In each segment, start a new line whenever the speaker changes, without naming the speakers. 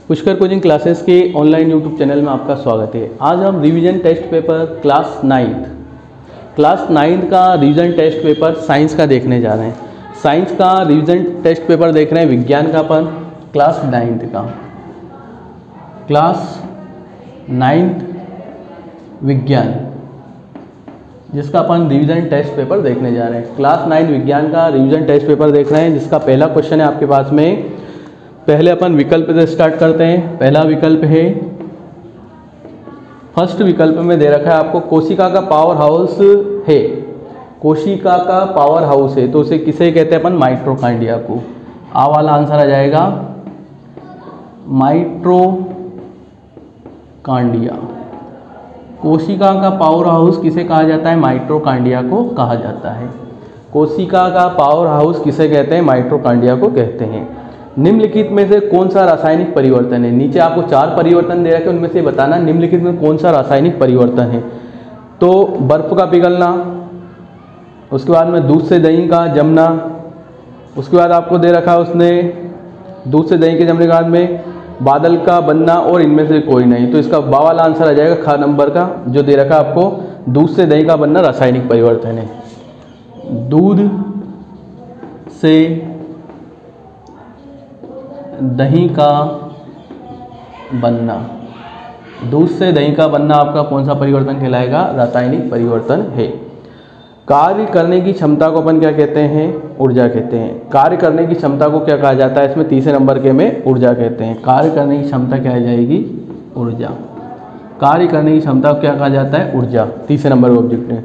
Pushkar coaching classes के online YouTube channel में आपका स्वागत है। आज हम revision test paper class 9th का रिवीजन टेस्ट पेपर साइंस का देखने जा रहे हैं। साइंस का रिवीजन टेस्ट पेपर देख रहे हैं, विज्ञान का अपन क्लास 9th विज्ञान, जिसका अपन रिवीजन टेस्ट पेपर देखने जा रहे हैं। क्लास 9 विज्ञान का रिवीजन टेस्ट पेपर देख रहे हैं, जिसका पहला क्वेश्चन है आपके पास में। पहले अपन विकल्प से स्टार्ट करते हैं। पहला विकल्प है, फर्स्ट विकल्प में दे रखा है आपको कोशिका का पावर हाउस है। कोशिका का पावर हाउस है तो उसे किसे कहते हैं अपन? माइटोकॉन्ड्रिया को। आ वाला आंसर आ जाएगा माइटोकॉन्ड्रिया। कोशिका का पावर हाउस किसे कहा जाता है? माइटोकॉन्ड्रिया को कहा जाता है। कोशिका का पावर हाउस किसे कहते हैं? माइटोकॉन्ड्रिया को कहते हैं। निम्नलिखित में से कौन सा रासायनिक परिवर्तन है? नीचे आपको 4 परिवर्तन दे रखे, उनमें से बताना निम्नलिखित में कौन सा रासायनिक परिवर्तन है। तो बर्फ का पिघलना, उसके बाद में दूध से दही का जमना, उसके बाद आपको दे रखा है उसने दूध से दही के जमने के बाद में बादल का बनना, और इनमें से कोई नहीं। तो इसका बा वाला आंसर आ जाएगा ख नंबर का, जो दे रखा है आपको दूध से दही का बनना रासायनिक परिवर्तन है। दूध से दही का बनना, दूध से दही का बनना आपका कौन सा परिवर्तन कहलाएगा? रासायनिक परिवर्तन है। कार्य करने की क्षमता को अपन क्या कहते हैं? ऊर्जा कहते हैं। कार्य करने की क्षमता को क्या कहा जाता है? इसमें तीसरे नंबर के में ऊर्जा कहते हैं। कार्य करने की क्षमता क्या आ जाएगी? ऊर्जा। कार्य करने की क्षमता को क्या कहा जाता है? ऊर्जा। तीसरे नंबर का ऑब्जेक्ट है।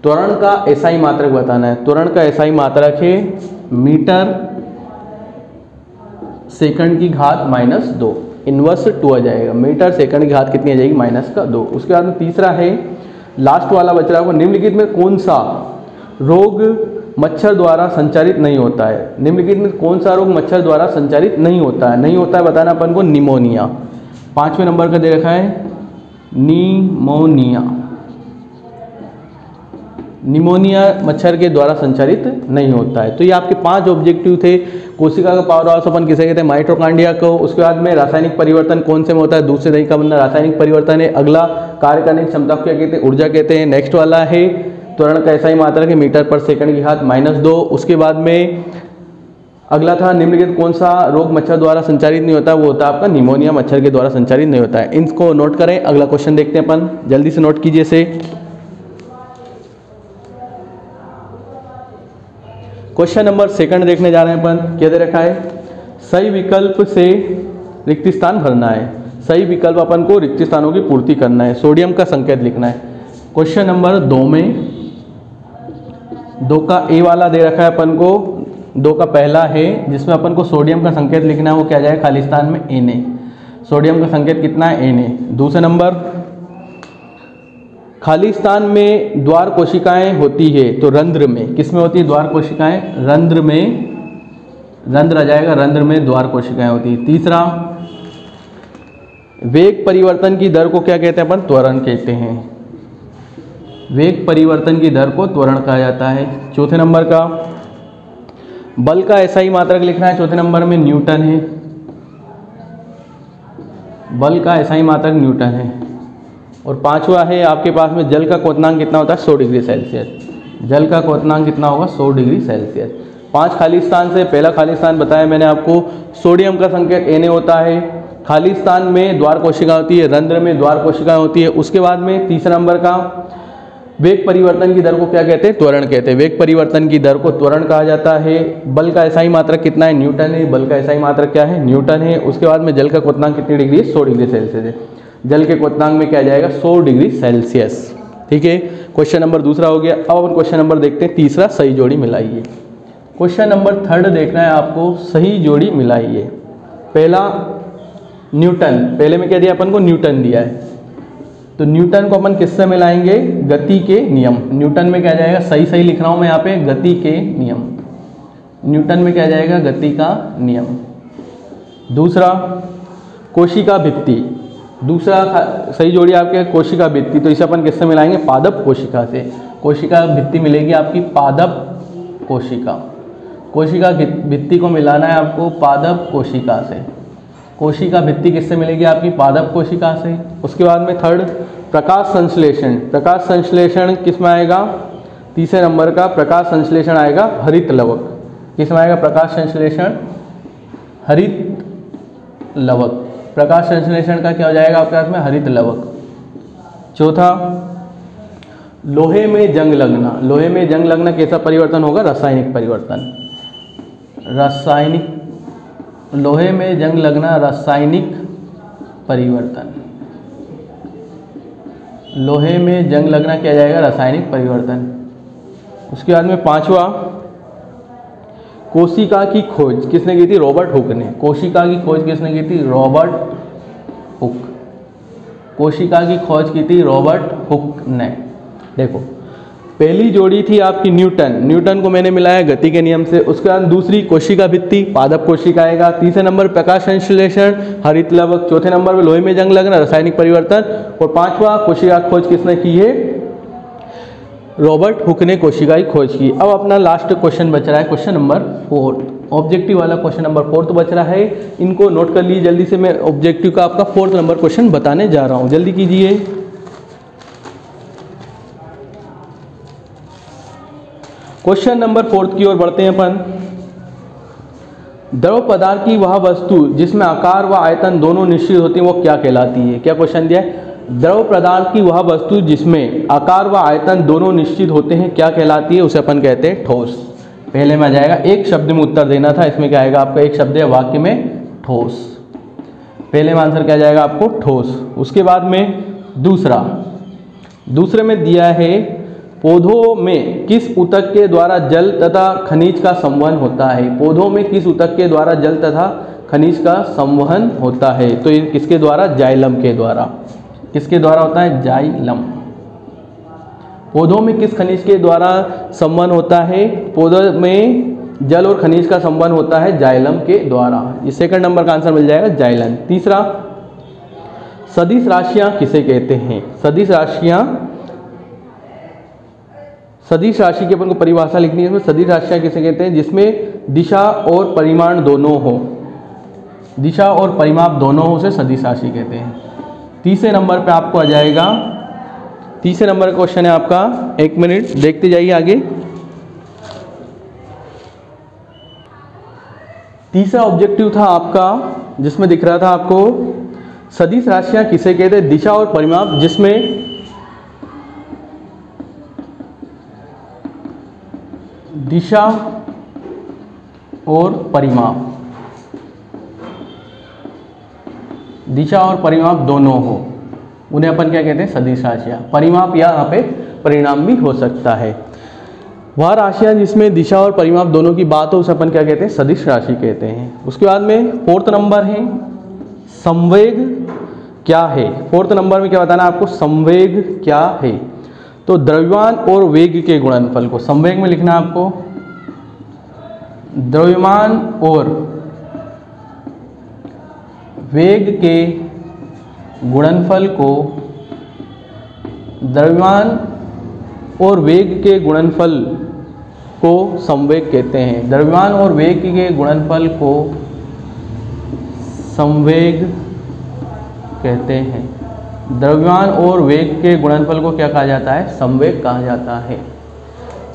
त्वरण का एसआई मात्रक बताना है। त्वरण का एसआई मात्रक है मीटर सेकंड की घात -2, इनवर्स 2 आ जाएगा। मीटर सेकंड की घात कितनी आ जाएगी? -2। उसके बाद में तीसरा है, लास्ट वाला बच रहा है, निम्नलिखित में कौन सा रोग मच्छर द्वारा संचारित नहीं होता है? निम्नलिखित में कौन सा रोग मच्छर द्वारा संचारित नहीं होता है? नहीं होता है बताना अपन को निमोनिया। 5वें नंबर का दे रखा है निमोनिया। निमोनिया मच्छर के द्वारा संचारित नहीं होता है। तो ये आपके 5 ऑब्जेक्टिव थे। कोशिका का पावर हाउस अपन किसे कहते हैं? माइटोकॉन्ड्रिया को। उसके बाद में रासायनिक परिवर्तन कौन से में होता है? दूध से दही का बनना रासायनिक परिवर्तन है। अगला कार्य करने की क्षमता को क्या कहते हैं? ऊर्जा कहते हैं। नेक्स्ट वाला है त्वरण का एसआई मात्रक है मीटर पर सेकंड की घात -2। उसके बाद में अगला था निम्नलिखित कौन सा रोग मच्छर द्वारा संचारित नहीं होता? वो होता है आपका निमोनिया, मच्छर के द्वारा संचारित नहीं होता है। इनको नोट करें। अगला क्वेश्चन देखते हैं अपन, जल्दी से नोट कीजिए इसे। क्वेश्चन नंबर 2 देखने जा रहे हैं अपन। क्या दे रखा है? सही विकल्प से रिक्त स्थान भरना है। सही विकल्प अपन को रिक्त स्थानों की पूर्ति करना है। सोडियम का संकेत लिखना है। क्वेश्चन नंबर 2 में 2 का ए वाला दे रखा है अपन को। 2 का पहला है जिसमें अपन को सोडियम का संकेत लिखना है, वो क्या जाए? खाली स्थान में Na। सोडियम का संकेत कितना है? Na। दूसरा नंबर, खाली स्थान में द्वार कोशिकाएं होती है तो रंध्र में, किस में होती है द्वार कोशिकाएं? रंध्र में, रंध्र आ जाएगा, रंध्र में द्वार कोशिकाएं होती है। तीसरा, वेग परिवर्तन की दर को क्या कहते हैं अपन? त्वरण कहते हैं। वेग परिवर्तन की दर को त्वरण कहा जाता है। चौथे नंबर का, बल का एसआई मात्रक लिखना है। चौथे नंबर में न्यूटन है। बल का एसआई मात्रक न्यूटन है। और 5वां है आपके पास में, जल का क्वथनांक कितना होता है? 100 डिग्री सेल्सियस। जल का क्वथनांक कितना होगा? 100 डिग्री सेल्सियस। 5 खाली स्थान से पहला खाली स्थान बताया मैंने आपको, सोडियम का संकेत Na होता है। खाली स्थान में द्वार कोशिका होती है, रंध्र में द्वार कोशिकाएं होती है। उसके बाद में तीसरा नंबर का, वेग परिवर्तन की दर को क्या कहते हैं? त्वरण कहते हैं। वेग परिवर्तन की दर को त्वरण कहा जाता है। बल का एसआई मात्रक कितना है? न्यूटन है। बल का एसआई मात्रक क्या है? न्यूटन है। उसके बाद में जल का क्वथनांक कितनी डिग्री है? 100 डिग्री सेल्सियस है। जल के क्वथनांक में क्या जाएगा? 100 डिग्री सेल्सियस। ठीक है, क्वेश्चन नंबर 2 हो गया। अब अपन क्वेश्चन नंबर देखते हैं 3, सही जोड़ी मिलाइए। क्वेश्चन नंबर 3 देखना है आपको, सही जोड़ी मिलाइए। पहला न्यूटन, पहले में क्या दिया अपन को? न्यूटन दिया है। तो न्यूटन को अपन किससे मिलाएंगे? गति के नियम। न्यूटन में क्या जाएगा? सही लिख रहा हूं मैं यहाँ पे, गति के नियम। न्यूटन में क्या जाएगा? गति का नियम। दूसरा, कोशिका भित्ति। दूसरा सही जोड़ी आपके कोशिका भित्ति, तो इसे अपन किससे मिलाएंगे? पादप कोशिका से। कोशिका भित्ति मिलेगी आपकी पादप कोशिका। कोशिका भित्ति को मिलाना है आपको पादप कोशिका से। कोशिका भित्ति किससे मिलेगी? आपकी पादप कोशिका से। उसके बाद में थर्ड प्रकाश संश्लेषण। प्रकाश संश्लेषण किस में आएगा? तीसरे नंबर का प्रकाश संश्लेषण आएगा हरित लवक। किस में आएगा प्रकाश संश्लेषण? हरित लवक। प्रकाश संश्लेषण का क्या हो जाएगा आपके पास में? हरित लवक। चौथा लोहे में जंग लगना। लोहे में जंग लगना कैसा परिवर्तन होगा? रासायनिक परिवर्तन। रासायनिक, लोहे में जंग लगना रासायनिक परिवर्तन। लोहे में जंग लगना क्या जाएगा? रासायनिक परिवर्तन। उसके बाद में पांचवा कोशिका की खोज किसने की थी? रॉबर्ट हुक ने। कोशिका की खोज किसने की थी? Robert Hooke. कोशिका की खोज की थी रॉबर्ट हुक ने। देखो पहली जोड़ी थी आपकी न्यूटन। न्यूटन को मैंने मिलाया गति के नियम से। उसके बाद दूसरी कोशिका भित्ति, पादप कोशिका आएगा। तीसरे नंबर प्रकाश संश्लेषण, हरित लवक। चौथे नंबर पे लोहे में जंग लगना, रासायनिक परिवर्तन। और पांचवा कोशिका खोज किसने की है? रॉबर्ट हुक ने कोशिका की खोज की। अब अपना लास्ट क्वेश्चन बच रहा है, क्वेश्चन नंबर 4, ऑब्जेक्टिव वाला क्वेश्चन नंबर 4 तो बच रहा है। इनको नोट कर लीजिए जल्दी से। मैं ऑब्जेक्टिव का आपका 4th नंबर क्वेश्चन बताने जा रहा हूँ, जल्दी कीजिए। क्वेश्चन नंबर 4 की ओर बढ़ते हैं अपन। द्रव पदार्थ की वह वस्तु जिसमें आकार व आयतन दोनों निश्चित होती है वो क्या कहलाती है? क्या क्वेश्चन दिया है? द्रव पदार्थ की वह वस्तु जिसमें आकार व आयतन दोनों निश्चित होते हैं क्या कहलाती है? उसे अपन कहते हैं ठोस। पहले में आ जाएगा एक शब्द में उत्तर देना था। इसमें क्या आएगा आपका? एक शब्द है वाक्य में ठोस। पहले में आंसर क्या जाएगा आपको? ठोस। उसके बाद में दूसरे में दिया है पौधों में किस ऊतक के द्वारा जल तथा खनिज का संवहन होता है? पौधों में किस ऊतक के द्वारा जल तथा खनिज का संवहन होता है? तो ये किसके द्वारा? जाइलम के द्वारा। किसके द्वारा होता है? जाइलम। पौधों में किस खनिज के द्वारा संवहन होता है? पौधों में जल और खनिज का संवहन होता है जाइलम के द्वारा। ये सेकंड नंबर का आंसर मिल जाएगा, जाइलम। तीसरा सदिश राशियां किसे कहते हैं? सदिश राशियां, सदिश राशि की अपन को परिभाषा लिखनी है। इसमें सदिश राशियां किसे कहते हैं? जिसमें दिशा और परिमाण दोनों हो। दिशा और परिमाप दोनों हो से सदिश राशि कहते हैं। तीसरे नंबर पे आपको आ जाएगा, तीसरे नंबर का क्वेश्चन है आपका, 1 मिनट देखते जाइए आगे। तीसरा ऑब्जेक्टिव था आपका जिसमें दिख रहा था आपको सदिश राशियां किसे कहते हैं? दिशा और परिमाप, जिसमें दिशा और परिमाप, दिशा और परिमाप दोनों हो, उन्हें अपन क्या कहते हैं? सदिश राशियां। परिमाप या यहाँ पे परिणाम भी हो सकता है। वह राशियां जिसमें दिशा और परिमाप दोनों की बात हो उसे अपन क्या कहते हैं? सदिश राशि कहते हैं। उसके बाद में 4th नंबर है संवेग क्या है? 4th नंबर में क्या बताना आपको? संवेग क्या है? तो द्रव्यमान और वेग के गुणनफल को संवेग में लिखना आपको। द्रव्यमान और वेग के गुणनफल को, द्रव्यमान और वेग के गुणनफल को संवेग कहते हैं। द्रव्यमान और वेग के गुणनफल को संवेग कहते हैं। द्रव्यमान और वेग के गुणनफल को क्या कहा जाता है? संवेग कहा जाता है।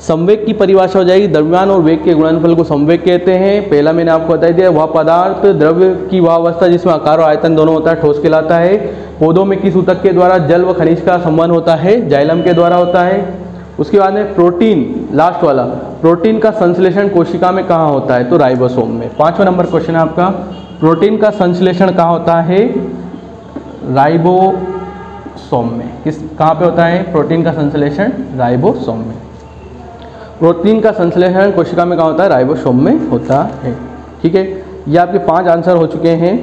संवेग की परिभाषा हो जाएगी, द्रव्यमान और वेग के गुणनफल को संवेग कहते हैं। पहला मैंने आपको बता दिया, वह पदार्थ द्रव्य की वह अवस्था जिसमें आकार और आयतन दोनों होता है ठोस कहलाता है। पौधों में किस ऊतक के द्वारा जल व खनिज का संवहन होता है? जाइलम के द्वारा होता है। उसके बाद में प्रोटीन, लास्ट वाला, प्रोटीन का संश्लेषण कोशिका में कहाँ होता है? तो राइबोसोम में। 5वां नंबर क्वेश्चन है आपका, प्रोटीन का संश्लेषण कहाँ होता है? राइबोसोम में। कहाँ पे होता है प्रोटीन का संश्लेषण? राइबोसोम में। प्रोटीन का संश्लेषण कोशिका में कहाँ होता है? राइबोसोम में होता है। ठीक है, ये आपके 5 आंसर हो चुके हैं।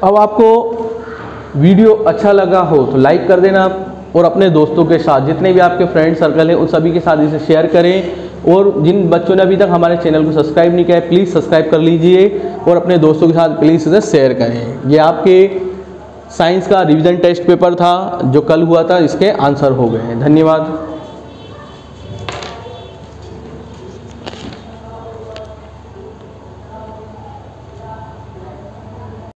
अब आपको वीडियो अच्छा लगा हो तो लाइक कर देना और अपने दोस्तों के साथ, जितने भी आपके फ्रेंड सर्कल हैं उन सभी के साथ इसे शेयर करें। और जिन बच्चों ने अभी तक हमारे चैनल को सब्सक्राइब नहीं किया है प्लीज़ सब्सक्राइब कर लीजिए और अपने दोस्तों के साथ प्लीज़ इसे शेयर करें। ये आपके साइंस का रिवीजन टेस्ट पेपर था जो कल हुआ था, इसके आंसर हो गए हैं। धन्यवाद।